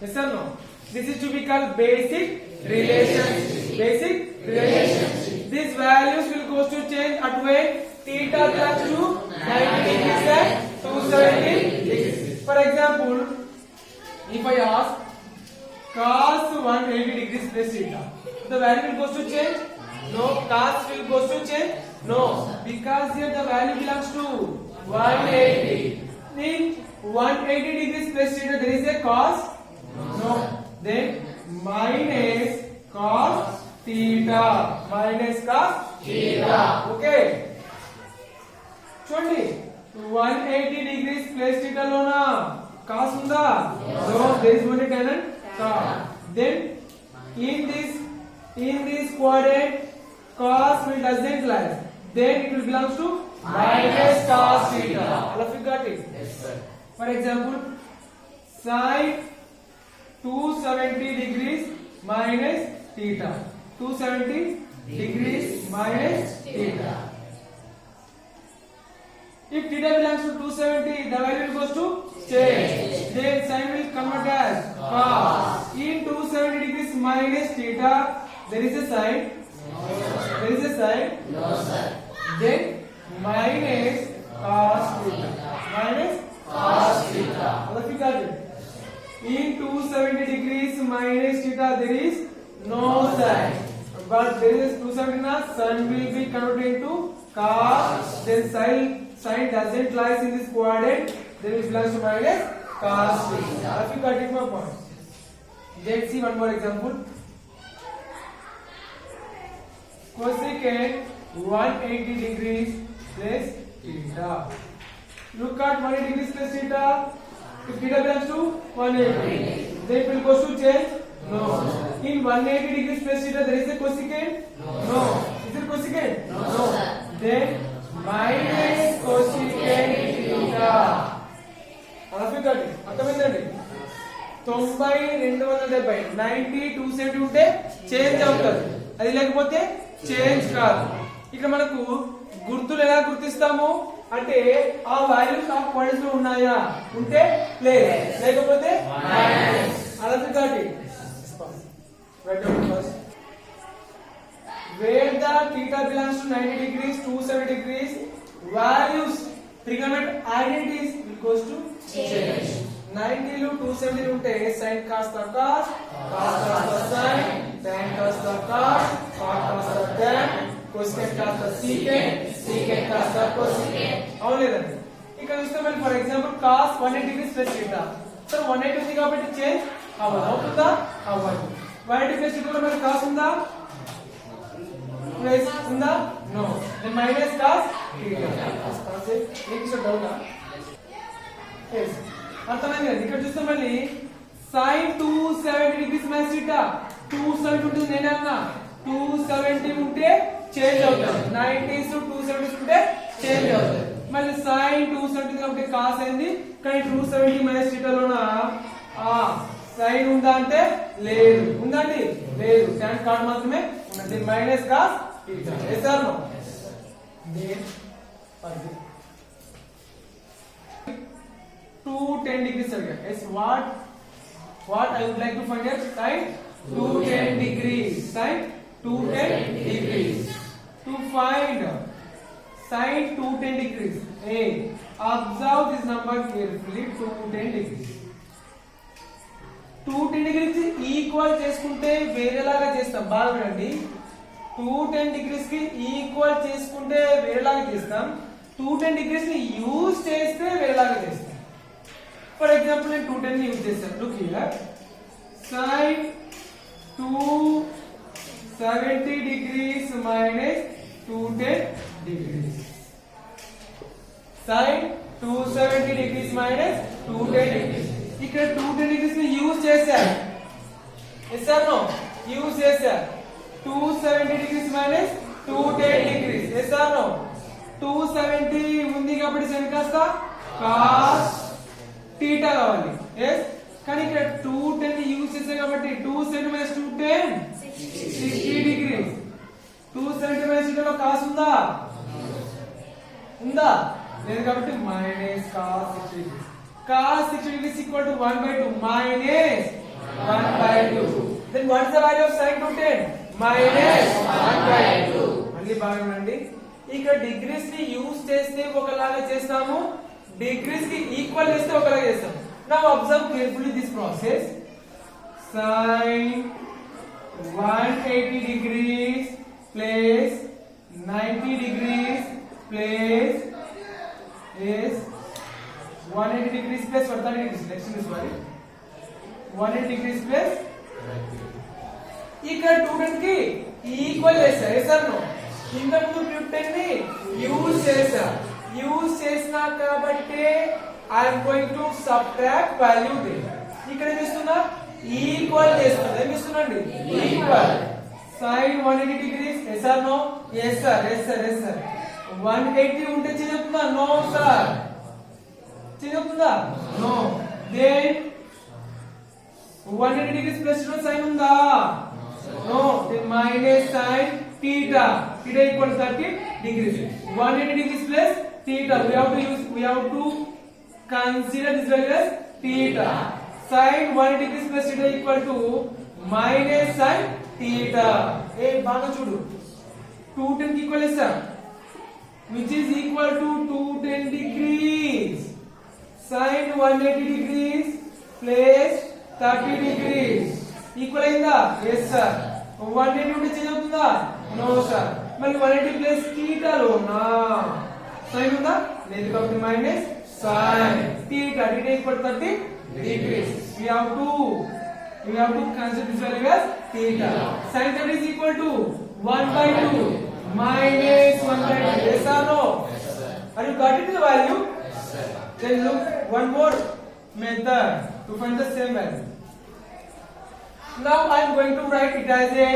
Yes or no? This is to be called basic relationship. Basic relationship. These values will go to change at when theta belongs to 90 degrees and 270 degrees. For example, if I ask cos 180 degrees plus theta, the value will go to change? No. Cos will go to change? No. Because here the value belongs to 180. In 180 degrees plus theta there is a cos? No. Then minus cos theta. Minus cos theta. Okay. చూడండి 180 degrees plus theta లోనా cos ఉందా? No. There is only tan and cos. Then in this quadrant cos will doesn't lie. Then it will belongs to minus cos theta. All of you got it? Yes, sir. For example, sin 270 degrees minus theta. 270 degrees minus theta. If theta belongs to 270, the value goes to change. Then sin will convert as cos. In 270 degrees minus theta, there is a sign. There is a sign. No, sir. Then minus cos theta. Minus Cos theta. all of you got it? In 270 degrees minus theta there is no sign, but there is 270 na sin will be converted into cos. Then sin doesn't lie in this quadrant, then it belongs to minus cos theta. All of you got it, my point? Let's see one more example. Cosecant 180 degrees plus theta. Look at 180 degrees plus theta. If theta belongs to 180, then it will go to change? No. In 180 degrees plus theta, there is a cosecant? No. Is there cosecant? No. Then minus cosecant theta. All of you got it? అర్థమైందండి? 90 270 90 270 ఉంటే change అవుతుంది, అది లేకపోతే change కాదు. ఇక్కడ మనకు గుర్తులు ఎలా గుర్తిస్తాము అంటే ఆ వాల్యూస్ ఆ క్వాంటిటీస్ లో ఉన్నాయా ఉంటే ప్లస్, లేకపోతే మైనస్. అలా కాదు. Right down first where the theta belongs to 90 degrees 270 degrees values trigonometric identities will goes to change. 90 లో 270 ఉంటే sin కాస్త cos, cos కాస్త sin, tan కాస్త cos, cos కాస్త tan, cosecant కాస్త secant, secant కాస్త cosecant. అవును లేదండి? ఇక్కడ చూస్తే మరి for example cos 180 degrees plus theta. So 180 ఉంది కాబట్టి చేంజ్ అవ్వదు. అవుతుందా? అవ్వదు. 180 plus theta మరి cos ఉందా? ప్లస్ ఉందా? No. Then minus cos theta. మీకు డౌటా? yes. అర్థమైంది కదా? ఇక్కడ చూస్తే మళ్ళీ sin 270 degrees minus theta. 270 ఉంటుంది, నేను అన్నా 270 ఉంటే చేంజ్ అవుతుంది. 90s 270 ఉంటే చేంజ్ అవుతుంది. మళ్ళీ sin 270 కాబట్టి cos అయింది, కానీ 270 minus theta లోన sin ఉందా అంటే లేదు. ఉందండి? లేదు. tan cos మాత్రమే ఉన్నది. Minus cos theta. yes or no? then 210 degrees again. Yes, what I would like to find here? Sin 210 degrees. Sin 210 degrees. To find sin 210 degrees, observe this number carefully. 210 degrees. 210 degrees equal చేసుకుంటే వేరేలాగా చేస్తాం. బాగా వినండి. 210 degrees కి equal చేసుకుంటే వేరేలాగా చేస్తాం. 210 degrees ని యూజ్ చేస్తే వేరేలాగా చేస్తాం. For example, in 210 use this. Look here. Sin 270 degrees minus 210 degrees. Sin 270 degrees minus 210 degrees. ఇక్కడ 210 degrees ని యూజ్ చేశారు. yes or no? యూజ్ చేశారు. 270 degrees minus 210 degrees. yes or no? 270 ఉంది కాబట్టి sin కాస్త cos theta కావాలి. yes, కానీ ఇక్కడ 210 ని యూజ్ చేసాం కాబట్టి 270 minus 210 60 degrees. 270 minus theta లో cos ఉందా? ఉందా? లేదు కాబట్టి minus cos 60 degrees. Cos 60 degrees equal to 1/2 minus 1/2. Then what is the value of sin 210? Minus 1/2. మళ్ళీ బాగా వినండి. ఇక్కడ డిగ్రీస్ ని యూజ్ చేస్తే ఒకలాగా చేస్తాము, డిగ్రీస్ కి ఈక్వల్ చేస్తే ఒకలాగా చేస్తాం. Now observe carefully this process. Sin 180 degrees plus 90 degrees plus is 180 degrees plus 130 degrees. Next is sorry. 180 degrees plus ఇక్కడ 210 కి ఈక్వల్ చేస్తా. Yes no? ఇంతకు 210 ని యూజ్ చేస్తా. యూజ్ చేసినా కాబట్టి I am going to subtract value there. ఇక్కడ ఏం చేస్తున్నా? ఈక్వల్ చేస్తున్నా. ఏం చేస్తున్నాండి? Equal. sin 180 degrees. Yes or no? Yes sir. Yes sir. Yes sir. 180 ఉంటే చేంజ్ అవుతుందా? No sir. చేంజ్ అవుతుందా? No. then 180 degrees plus sin ఉందా? no. then minus sin theta. Theta equal to 30 degrees. 180 degrees plus theta. We have to consider this value as theta. sin 180 degrees plus theta equal to minus sin theta. ఏ బాగా చూడు. 210 కి equal చేస్తా. which is equal to 210 degrees. sin 180 degrees plus 30 degrees equal అయిందా? yes sir. 180 ఉంటే change అవుతుందా? no sir. మరి 180 plus theta లోనా sin ఉందా? లేదు కాబట్టి minus sin theta. theta equal to 30 degrees. we have to consider this value as theta. sin 30 is equal to 1/2 minus 1/2. yes or no? Are you got it the value? Then look one more method to find the same value. Now I am going to write it as a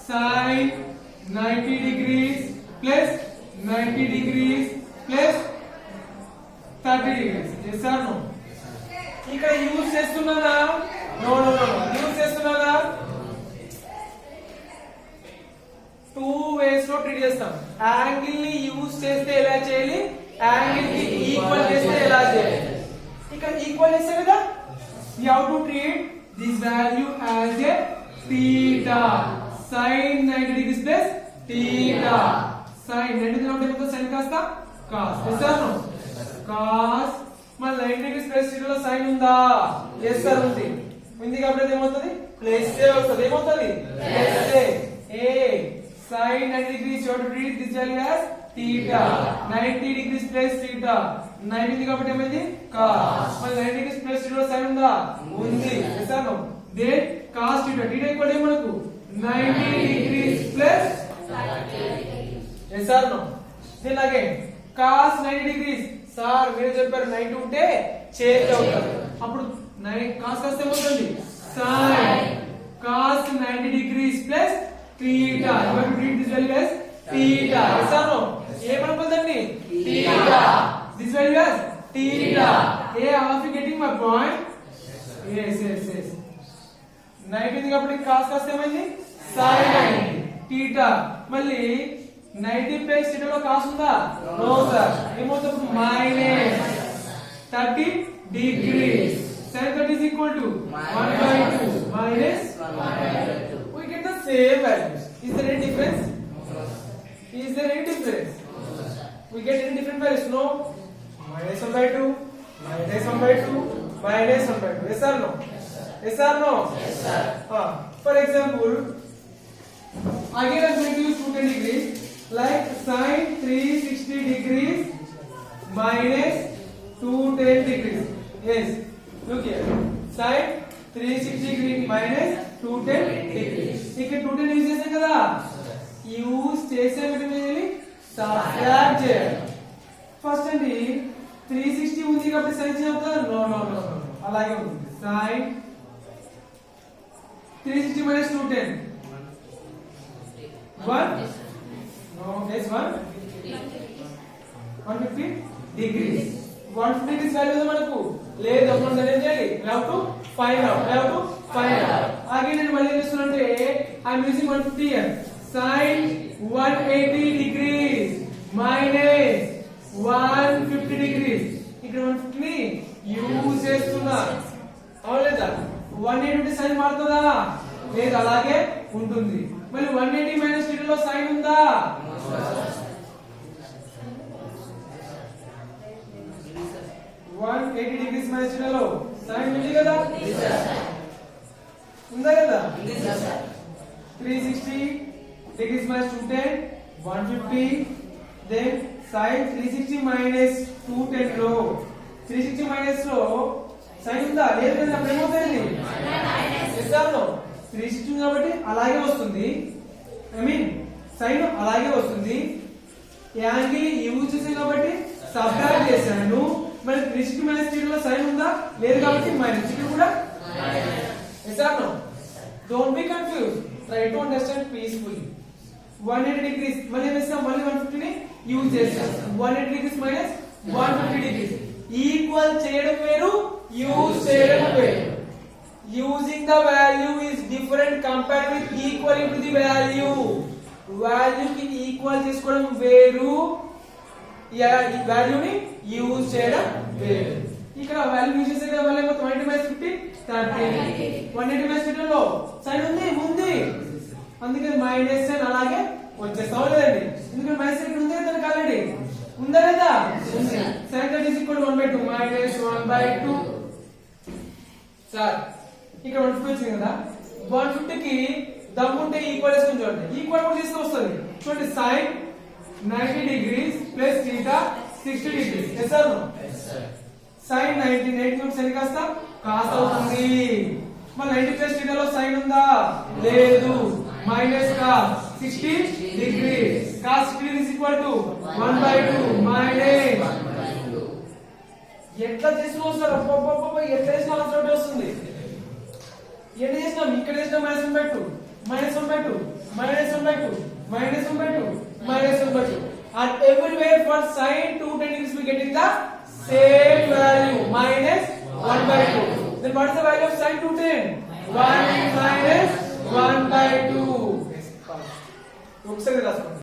sin 90 degrees plus 90 degrees plus 30 degrees. yes or no? ఇక్కడ use చేస్తున్నానా? No no no. Use చేస్తున్నానా? 2 ways లో treat చేస్తాం. Angle ని use చేస్తే ఎలా చేయాలి, angle కి ఈక్వల్ చేస్తే ఎలా చేయాలి. ఇక్కడ ఈక్వల్ చేస్తే కదా we have to treat this value as a theta. sin 90 degrees plus theta. sin 90 లో ఉంటే మొత్తం sin కాస్తా cos. yes or no? cos మన 90 degrees plus theta లో sin ఉందా? yes sir ఉంది. ఉంది కాబట్టి ఏమవుతుంది? ప్లస్ ఏ వస్తుంది. ఏమవుతుంది? Plus A. sin 90 degrees you have to treat this value as theta. 90 degrees plus theta. 90 కాబట్టి ఏమైంది? cos. మరి 90 degrees plus theta లో sin ఉందా? ఉంది. yes or no? then cos theta. theta equal to మనకు 90 degrees plus 30 degrees. yes or no? then again cos 90 degrees. Sir మీరు చెప్పారు 90 ఉంటే చేంజ్ అవుతుంది. అప్పుడు cos కాస్త ఏమవుతుంది? sin cos 90 degrees plus theta. You have to treat this value as theta. yes or no? ఏమనుకుందండి? theta. this value as theta. Are you getting my point? yes. 90 ఉంది కాబట్టి cos కాస్త ఏమైంది? sin 90 theta. మళ్ళీ 90 plus theta లో cos ఉందా? no sir. ఏమవుతుంది? minus 30 degrees. sin 30 is equal to 1/2 minus 1/2. We get the same values. Is there any difference? Is there any difference? We get any different values? No. minus 1/2 minus 1/2 minus 1/2. yes or no? yes or no? yes sir. For example, again I am going to use 210 degrees. Like sin 360 degrees minus 210 degrees. Yes, look here. Sin 360 degrees minus 210 degrees. ఇక్కడ 210 use చేసాం కదా, use చేసే విధంగా subtract చేయాలి. First అండి 360 ఉంది కాబట్టి sin change అవుతుందా? నో నో నో నో, అలాగే ఉంటుంది. sin 360 minus 210 1 no yes 150 degrees. 150 degrees value మనకు లేదు. అప్పుడు మనం ఏం చేయాలి? we have to find out. again నేను మళ్ళీ ఏం చేస్తున్నానంటే I am using 150 here. sin 180 degrees minus 150 degrees. ఇక్కడ 150 ని యూజ్ చేస్తున్నా. అవును లేదా? 180 ఉంటే సైన్ మారుతుందా? లేదు, అలాగే ఉంటుంది. మళ్ళీ 180 మైనస్ θ లో సైన్ ఉందా? 180 డిగ్రీస్ మైనస్ θ లో సైన్ ఉంది కదా? ఉందా కదా? 360 degrees minus 210 150 then sin 360 minus 210 లో 360 minus లో sin ఉందా? లేదు కదా? అప్పుడు ఏమవుతుంది? yes or no? 360 ఉంది కాబట్టి అలాగే వస్తుంది. ఐ మీన్ sin అలాగే వస్తుంది. యాంగిల్ యూజ్ చేసాం కాబట్టి సబ్ట్రాక్ట్ చేశాను. మరి 360 minus θ లో sin ఉందా? లేదు కాబట్టి మైనస్ ఇక్కడ కూడా yes or no? Don't be confused. Try to understand peacefully. 180 degrees మళ్ళీ వేస్తాం, మళ్ళీ 150 ని యూజ్ చేస్తాం. 180 degrees మైనస్ 150 degrees ఈక్వల్ చేయడం వేరు, యూజ్ చేయడం వేరు. Using the value is different compare with equalling to the value. Value కి ఈక్వల్ చేసుకోవడం వేరు, ఈ వాల్యూని యూజ్ చేయడం వేరు. ఇక్కడ వాల్యూ యూజ్ చేసే కదా మళ్ళీ మొత్తం 180 మైనస్ 50 30. 180 మైనస్ 50 లో సైన్ ఉంది, అందుకే మైనస్ సైన్ అలాగే వచ్చేస్తాం లేదండి. ఎందుకంటే మైనస్ ఇక్కడ ఉంది కదా ఆల్రెడీ, ఉందా లేదా? ఉంది. Sine that is equal to 1/2 minus 1/2. Sir ఇక్కడ 150 వచ్చింది కదా, 150 కి దమ్ముంటే ఈక్వల్ చేసుకొని చూడండి. ఈక్వల్ కూడా చేస్తే వస్తుంది. చూడండి, sine 90 degrees plus θ 60 degrees. Yes or no? Sine 90 sine కాస్త కాస్ అవుతుంది. మరి 90 ప్లస్ θ లో సైన్ ఉందా? లేదు. Minus cos 60 degrees. Cos 60 degrees equal to 1/2 minus. ఎట్లా చేసిన వస్తారు? ఎట్లా చేసిన ఆన్సర్ ఒకటి వస్తుంది. ఎట్లా చేసినాం? ఇక్కడ చేసిన minus 1/2 minus 1/2 minus 1/2 minus 1/2 minus 1/2. And everywhere for sin 210 degrees we get in the same value minus 1/2. Then what is the value of sin 210? 1 minus 1/2. ఒకసారి రాసుకోండి.